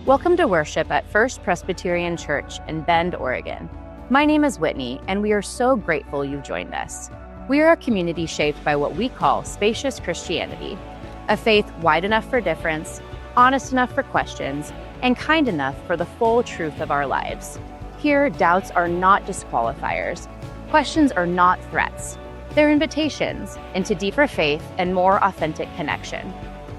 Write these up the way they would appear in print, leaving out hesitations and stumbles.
Welcome to worship at First Presbyterian Church in Bend, Oregon. My name is Whitney, and we are so grateful you've joined us. We are a community shaped by what we call Spacious Christianity, a faith wide enough for difference, honest enough for questions, and kind enough for the full truth of our lives. Here, doubts are not disqualifiers. Questions are not threats. They're invitations into deeper faith and more authentic connection.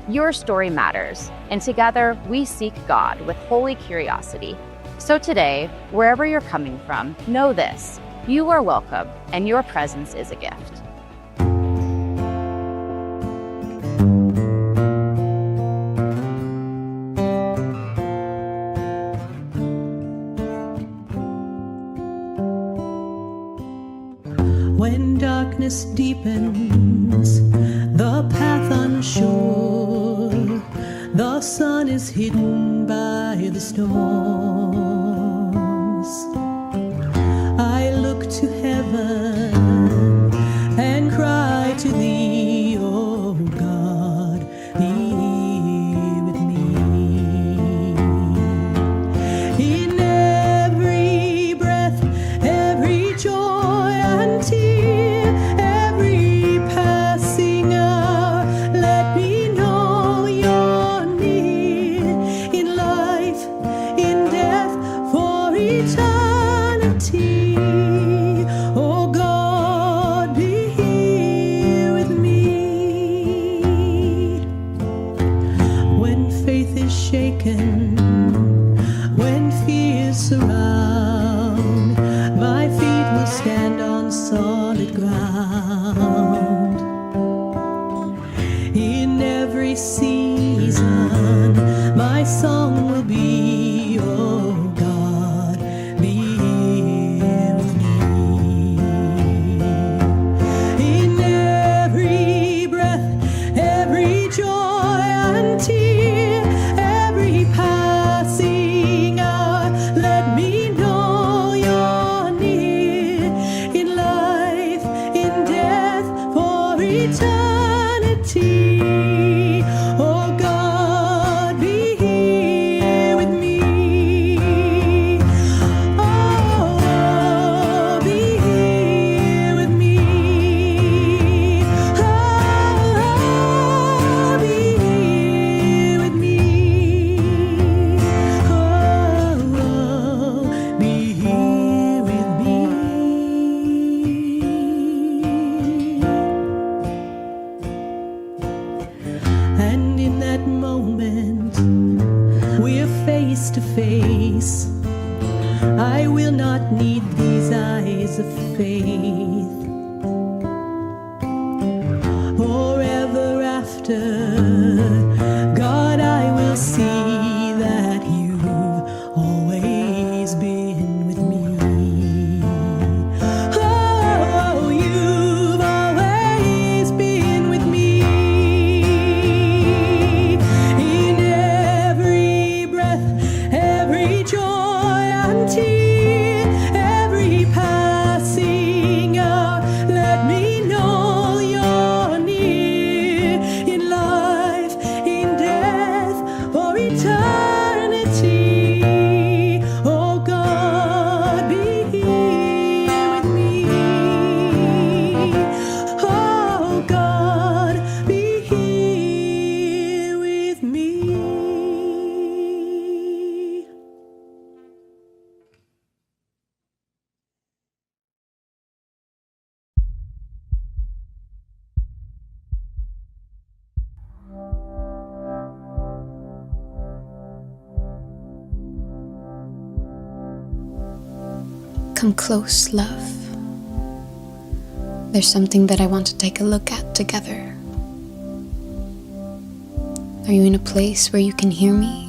Your story matters, and together we seek God with holy curiosity. So today, wherever you're coming from, know this: you are welcome, and your presence is a gift. When darkness deepens, the path unsure, the sun is hidden by the storms. I look to heaven and cry to thee, oh God, be with me. In every breath, every joy and tear, every passing hour, let me know you're near. In life, in death, for eternity, oh God, be here with me. When faith is shaken, when fears surround, my feet will stand on solid ground. In every season, my song will be, oh God, be here with me. In every breath, every joy and tear, every passing hour, let me know you're near. In life, in death, for eternity, oh God, be here with me. Oh, be here with me. Oh, be here with me. Oh, be here with me. And in that moment, we're face to face. I will not need these eyes of faith. Or ever after, God, I will see that you've always been with me. Oh, you've always been with me. In every breath, every joy and tear, every passing hour, let me know you're near. In life, in death, for eternity, oh God, be here with me. Oh God, be here with me. Come close, love. There's something that I want to take a look at together. Are you in a place where you can hear me?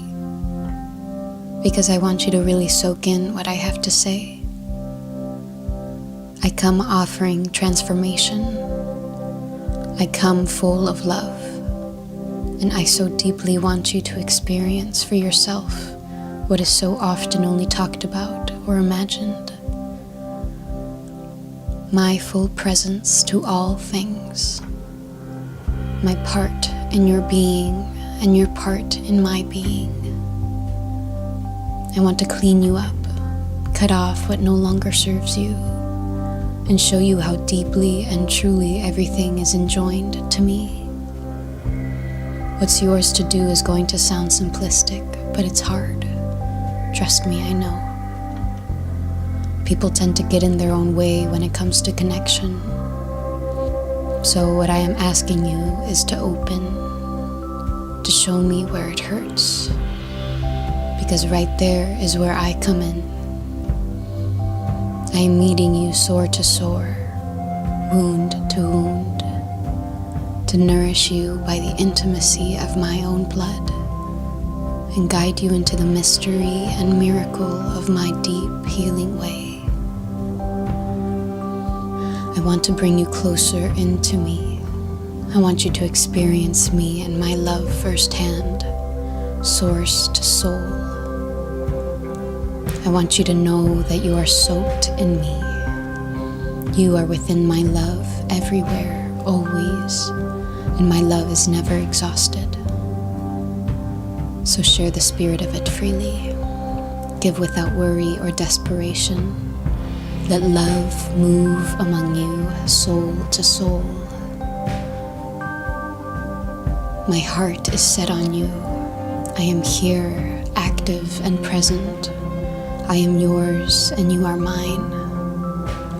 Because I want you to really soak in what I have to say. I come offering transformation. I come full of love. And I so deeply want you to experience for yourself what is so often only talked about or imagined. My full presence to all things, my part in your being and your part in my being. I want to clean you up, cut off what no longer serves you, and show you how deeply and truly everything is enjoined to me. What's yours to do is going to sound simplistic, but it's hard. Trust me, I know. People tend to get in their own way when it comes to connection. So what I am asking you is to open, to show me where it hurts. Because right there is where I come in. I am meeting you sore to sore, wound to wound, to nourish you by the intimacy of my own blood and guide you into the mystery and miracle of my deep healing way. I want to bring you closer into me. I want you to experience me and my love firsthand, source to soul. I want you to know that you are soaked in me. You are within my love everywhere, always, and my love is never exhausted. So share the spirit of it freely. Give without worry or desperation. Let love move among you, soul to soul. My heart is set on you. I am here, active and present. I am yours and you are mine.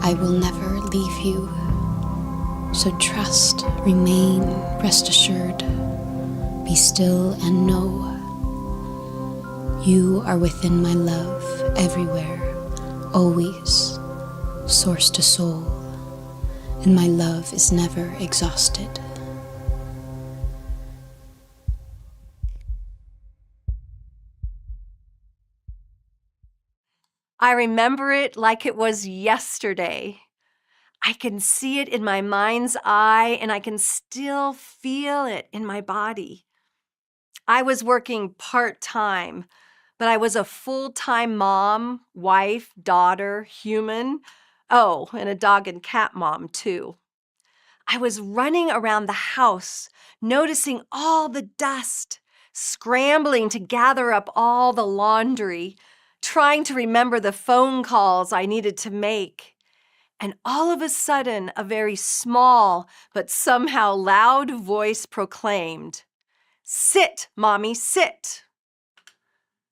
I will never leave you. So trust, remain, rest assured. Be still and know. You are within my love, everywhere, always, source to soul, and my love is never exhausted. I remember it like it was yesterday. I can see it in my mind's eye, and I can still feel it in my body. I was working part-time, but I was a full-time mom, wife, daughter, human. Oh, and a dog and cat mom, too. I was running around the house, noticing all the dust, scrambling to gather up all the laundry, trying to remember the phone calls I needed to make. And all of a sudden, a very small but somehow loud voice proclaimed, "Sit, Mommy, sit."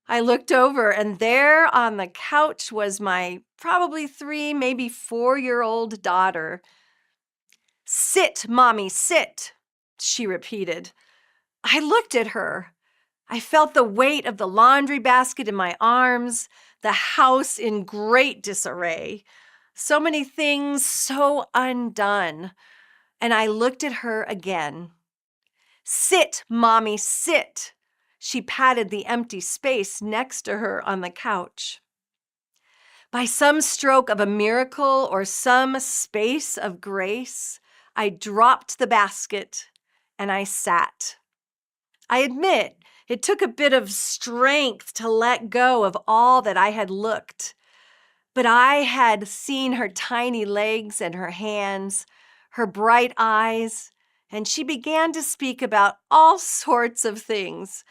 I looked over, and there on the couch was my probably 3, maybe 4-year-old daughter. "Sit, Mommy, sit," she repeated. I looked at her. I felt the weight of the laundry basket in my arms, the house in great disarray. So many things so undone. And I looked at her again. "Sit, Mommy, sit." She patted the empty space next to her on the couch. By some stroke of a miracle or some space of grace, I dropped the basket and I sat. I admit it took a bit of strength to let go of all that I had looked, but I had seen her tiny legs and her hands, her bright eyes, and she began to speak about all sorts of things.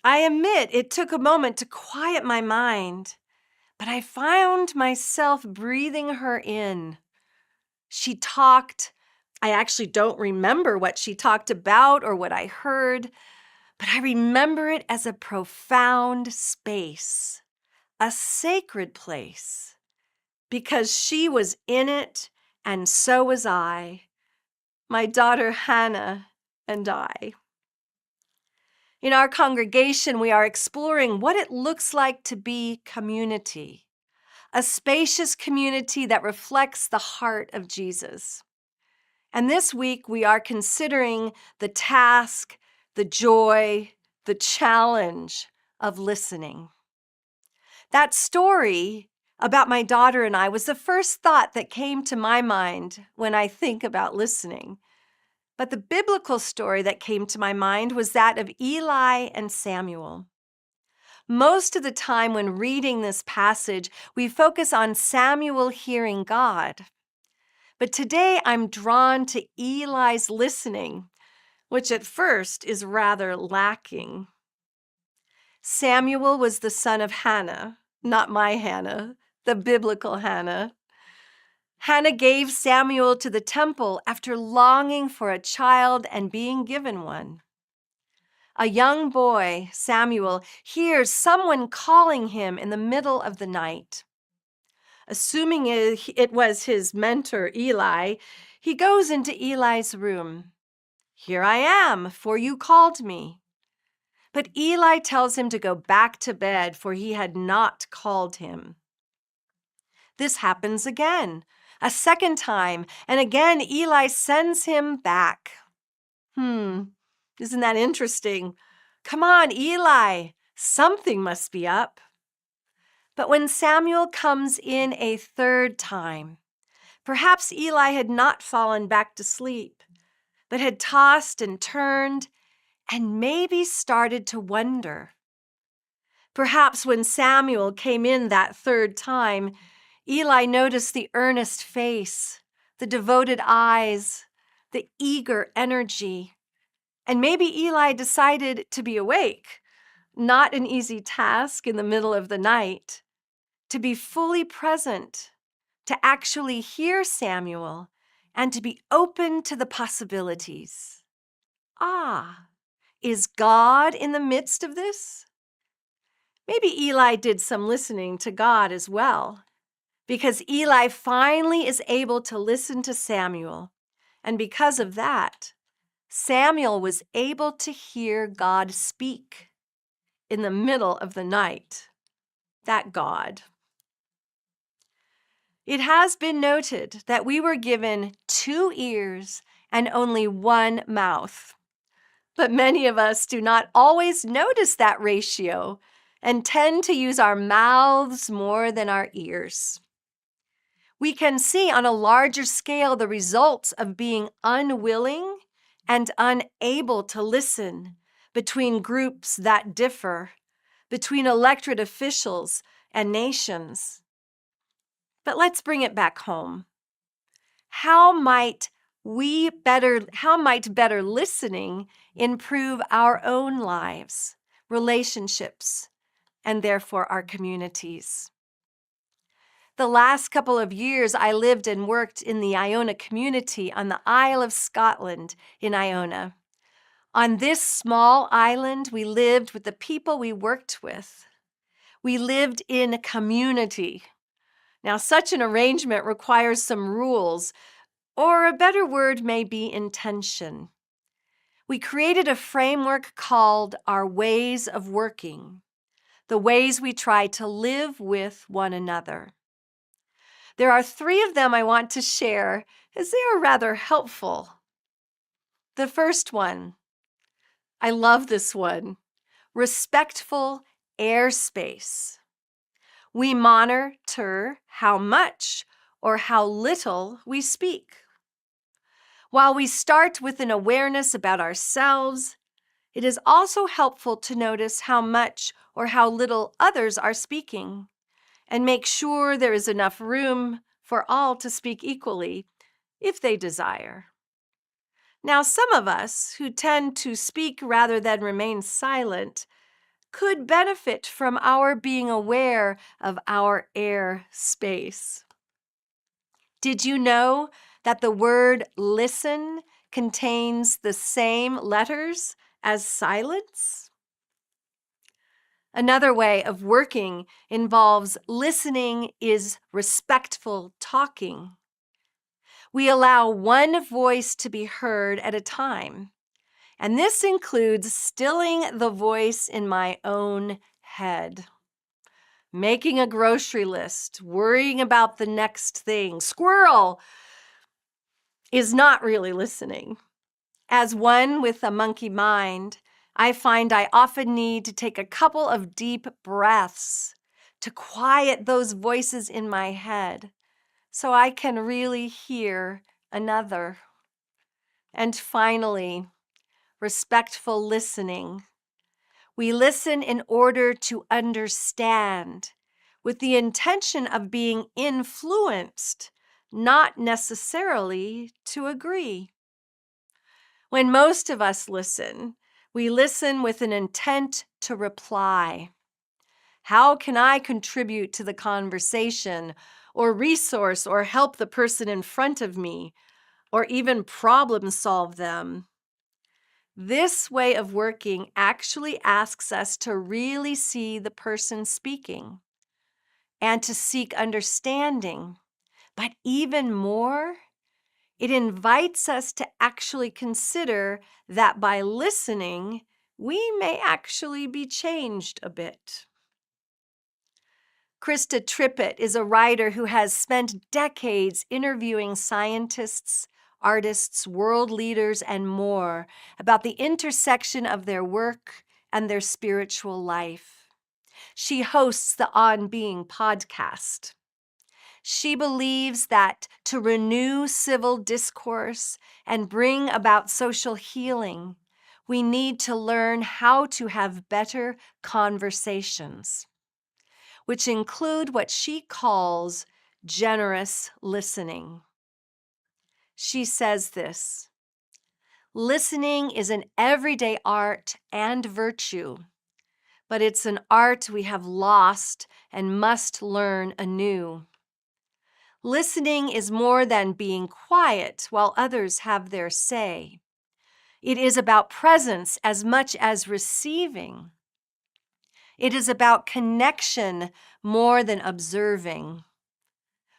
I admit it took a moment to quiet my mind, but I found myself breathing her in. She talked. I actually don't remember what she talked about or what I heard, but I remember it as a profound space, a sacred place, because she was in it and so was I, my daughter Hannah and I. In our congregation, we are exploring what it looks like to be community, a spacious community that reflects the heart of Jesus. And this week, we are considering the task, the joy, the challenge of listening. That story about my daughter and I was the first thought that came to my mind when I think about listening. But the biblical story that came to my mind was that of Eli and Samuel. Most of the time when reading this passage, we focus on Samuel hearing God. But today I'm drawn to Eli's listening, which at first is rather lacking. Samuel was the son of Hannah, not my Hannah, the biblical Hannah. Hannah gave Samuel to the temple after longing for a child and being given one. A young boy, Samuel, hears someone calling him in the middle of the night. Assuming it was his mentor, Eli, he goes into Eli's room. "Here I am, for you called me." But Eli tells him to go back to bed, for he had not called him. This happens again, a second time, and again Eli sends him back. Isn't that interesting? Come on, Eli, something must be up. But when Samuel comes in a third time, perhaps Eli had not fallen back to sleep, but had tossed and turned and maybe started to wonder. Perhaps when Samuel came in that third time, Eli noticed the earnest face, the devoted eyes, the eager energy, and maybe Eli decided to be awake, not an easy task in the middle of the night, to be fully present, to actually hear Samuel, and to be open to the possibilities. Is God in the midst of this? Maybe Eli did some listening to God as well, because Eli finally is able to listen to Samuel, and because of that, Samuel was able to hear God speak in the middle of the night. That God. It has been noted that we were given 2 ears and only 1 mouth. But many of us do not always notice that ratio and tend to use our mouths more than our ears. We can see on a larger scale the results of being unwilling and unable to listen between groups that differ, between elected officials and nations. But let's bring it back home. How might better listening improve our own lives, relationships, and therefore our communities? The last couple of years, I lived and worked in the Iona community on the Isle of Scotland in Iona. On this small island, we lived with the people we worked with. We lived in community. Now, such an arrangement requires some rules, or a better word may be intention. We created a framework called our ways of working, the ways we try to live with one another. There are 3 of them I want to share, as they are rather helpful. The first one, I love this one, respectful airspace. We monitor how much or how little we speak. While we start with an awareness about ourselves, it is also helpful to notice how much or how little others are speaking, and make sure there is enough room for all to speak equally, if they desire. Now, some of us who tend to speak rather than remain silent could benefit from our being aware of our air space. Did you know that the word listen contains the same letters as silence? Another way of working involves listening is respectful talking. We allow one voice to be heard at a time, and this includes stilling the voice in my own head. Making a grocery list, worrying about the next thing, squirrel, is not really listening. As one with a monkey mind, I find I often need to take a couple of deep breaths to quiet those voices in my head so I can really hear another. And finally, respectful listening. We listen in order to understand, with the intention of being influenced, not necessarily to agree. When most of us listen, We listen with an intent to reply. How can I contribute to the conversation, or resource or help the person in front of me, or even problem solve them? This way of working actually asks us to really see the person speaking and to seek understanding. But even more, it invites us to actually consider that by listening, we may actually be changed a bit. Krista Trippett is a writer who has spent decades interviewing scientists, artists, world leaders, and more about the intersection of their work and their spiritual life. She hosts the On Being podcast. She believes that to renew civil discourse and bring about social healing, we need to learn how to have better conversations, which include what she calls generous listening. She says this: listening is an everyday art and virtue, but it's an art we have lost and must learn anew. Listening is more than being quiet while others have their say. It is about presence as much as receiving. It is about connection more than observing.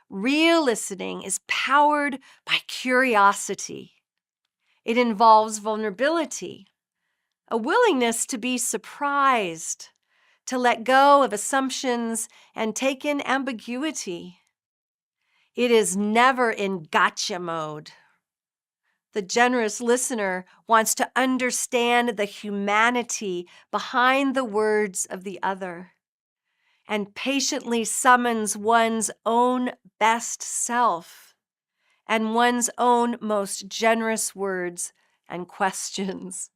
Real listening is powered by curiosity. It involves vulnerability, a willingness to be surprised, to let go of assumptions and take in ambiguity. It is never in gotcha mode. The generous listener wants to understand the humanity behind the words of the other and patiently summons one's own best self and one's own most generous words and questions.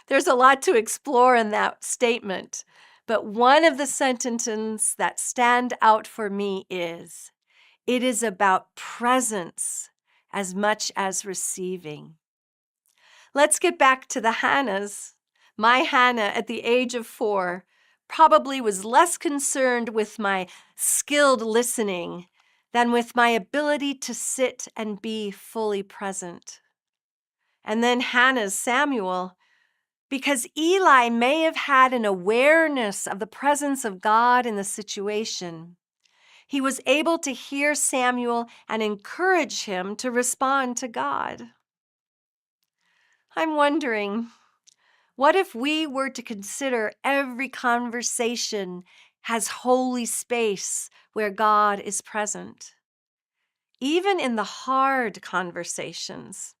There's a lot to explore in that statement, but one of the sentences that stand out for me is, it is about presence as much as receiving. Let's get back to the Hannahs. My Hannah, at the age of 4, probably was less concerned with my skilled listening than with my ability to sit and be fully present. And then Hannah's Samuel, because Eli may have had an awareness of the presence of God in the situation. He was able to hear Samuel and encourage him to respond to God. I'm wondering, what if we were to consider every conversation has holy space where God is present? Even in the hard conversations.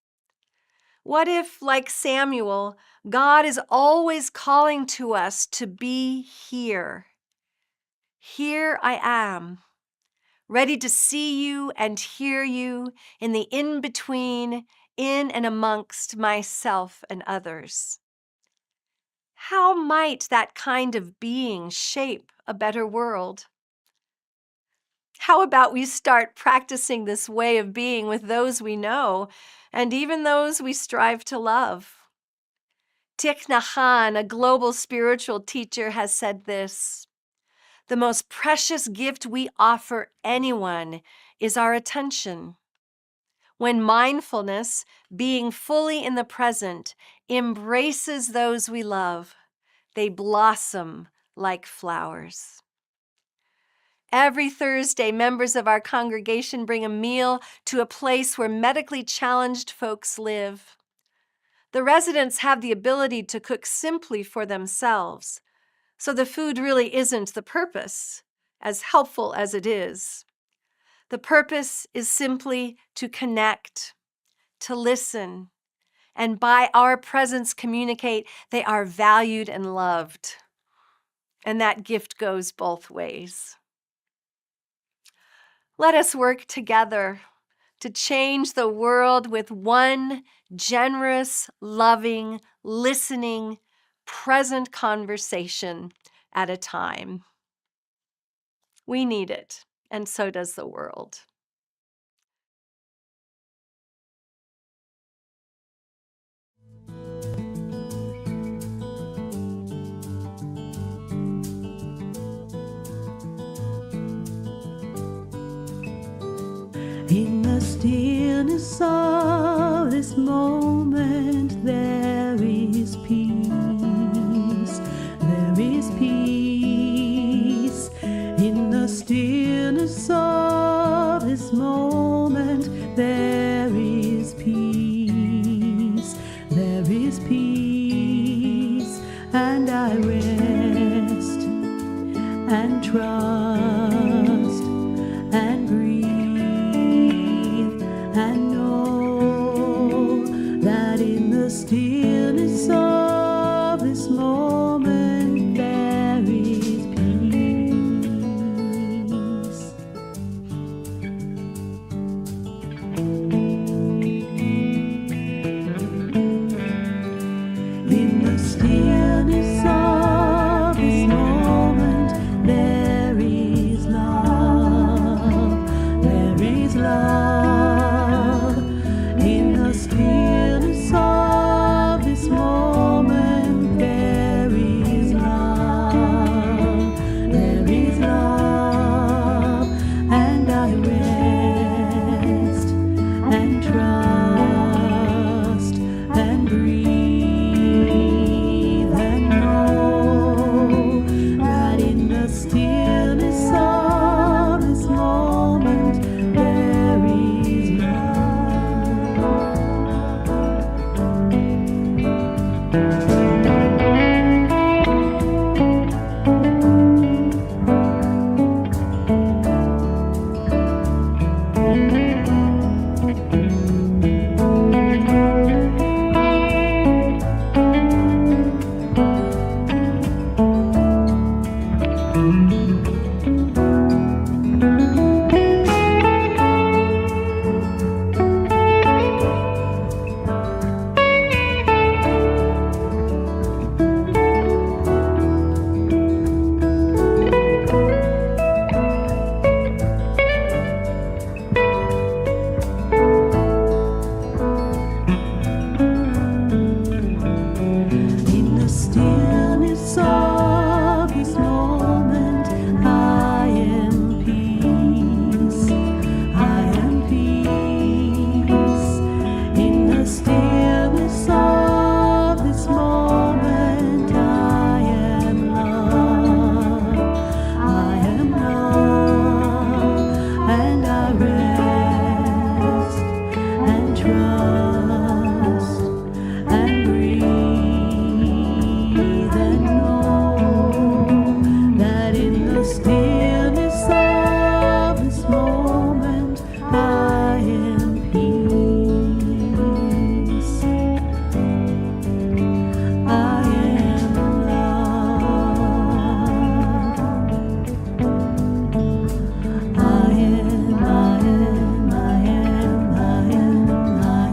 What if, like Samuel, God is always calling to us to be here? Here I am, ready to see you and hear you in the in-between, in and amongst myself and others. How might that kind of being shape a better world? How about we start practicing this way of being with those we know and even those we strive to love? Thich Nhat Hanh, a global spiritual teacher, has said this: the most precious gift we offer anyone is our attention. When mindfulness, being fully in the present, embraces those we love, they blossom like flowers. Every Thursday, members of our congregation bring a meal to a place where medically challenged folks live. The residents have the ability to cook simply for themselves, so the food really isn't the purpose, as helpful as it is. The purpose is simply to connect, to listen, and by our presence communicate they are valued and loved. And that gift goes both ways. Let us work together to change the world with one generous, loving, listening, present conversation at a time. We need it, and so does the world. In the stillness of this moment, there is peace. There is peace. In the stillness of this moment, there is peace. There is peace. And I rest and trust and breathe and know that in the stillness of this moment there is peace. In the stillness of this moment there is love. There is love. In the stillness of this moment there is love. There is love. And I rest and trust and breathe and know that in the stillness of this moment there is in the stillness of this moment, I am peace. I am peace. In the stillness of this moment, I am love. I am love. And I rest and trust and breathe and know that in the stillness of this moment I am peace. I am love. I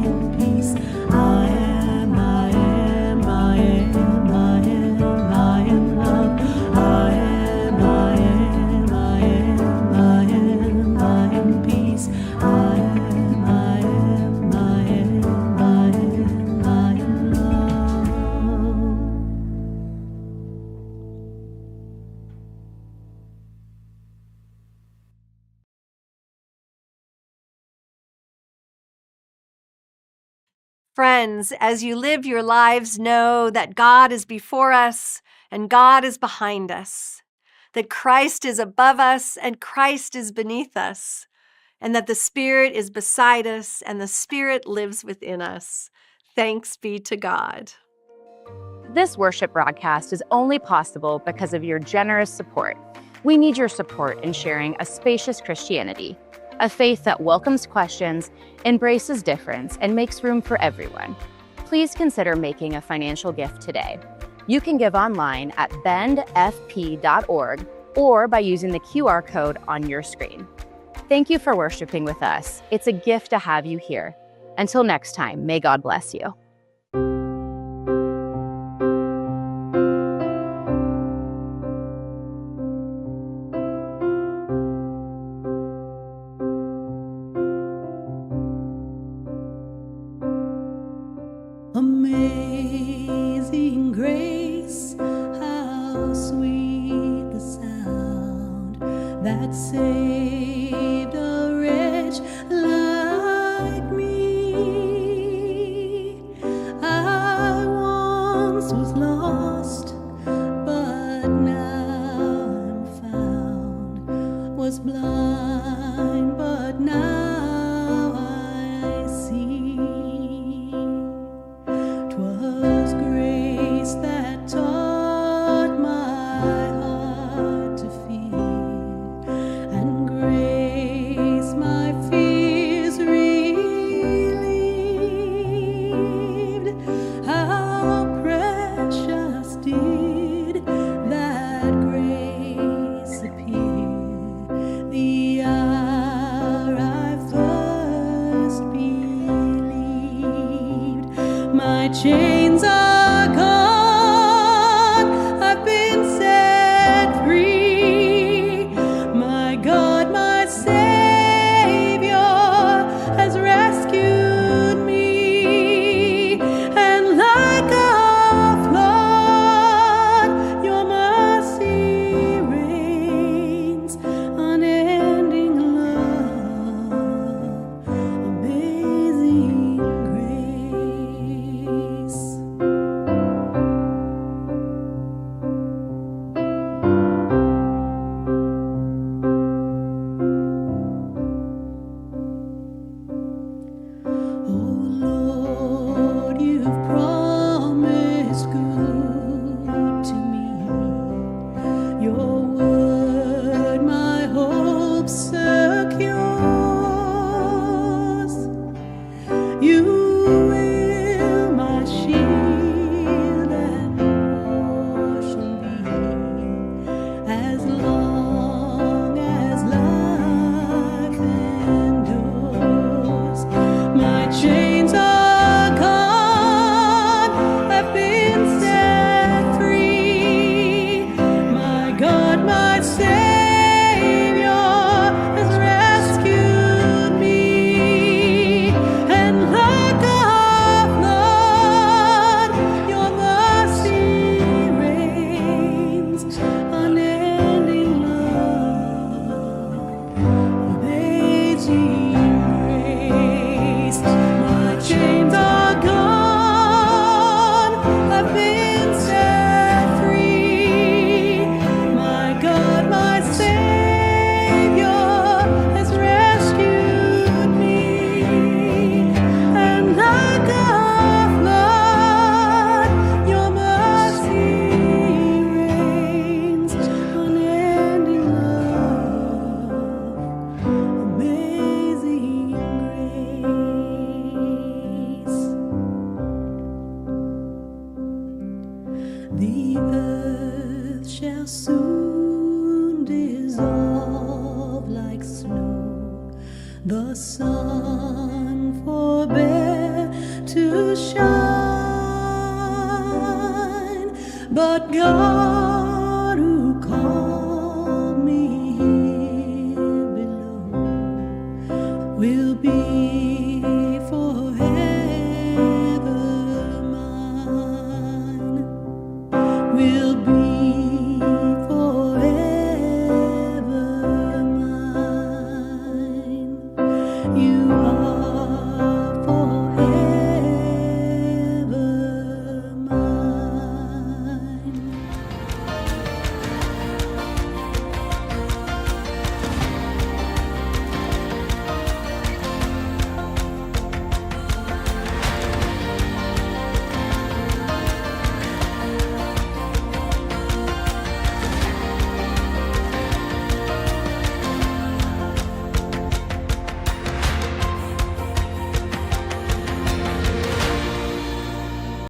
am peace. I am love. I am peace. I am love. Friends, as you live your lives, know that God is before us and God is behind us, that Christ is above us and Christ is beneath us, and that the Spirit is beside us and the Spirit lives within us. Thanks be to God. This worship broadcast is only possible because of your generous support. We need your support in sharing a spacious Christianity, a faith that welcomes questions, embraces difference, and makes room for everyone. Please consider making a financial gift today. You can give online at bendfp.org or by using the QR code on your screen. Thank you for worshiping with us. It's a gift to have you here. Until next time, may God bless you. Amazing grace, how sweet the sound that saved a wretch like once was lost, but now I'm found, was blind, but now I see. 'Twas grace that taught my heart to fear, and grace my fears relieved. How precious did that grace appear the hour I first believed. My chains are gone, I've been set free. My God, my Savior has rescued me. And like a flood, your mercy reigns, unending love, amazing grace. Oh Lord, you've promised good to me. Your word my hope secures. You will my shield and portion be, as long as life endures. My chains are gone, I've been set free. My God, my Savior has rescued me. And like a flood, your mercy reigns, unending love, amazing grace. My chains are gone, I've been set free. My God, my Savior has rescued me. And like a flood, your mercy reigns, unending love, amazing grace. The earth shall soon dissolve like snow, the sun forbear to shine, but God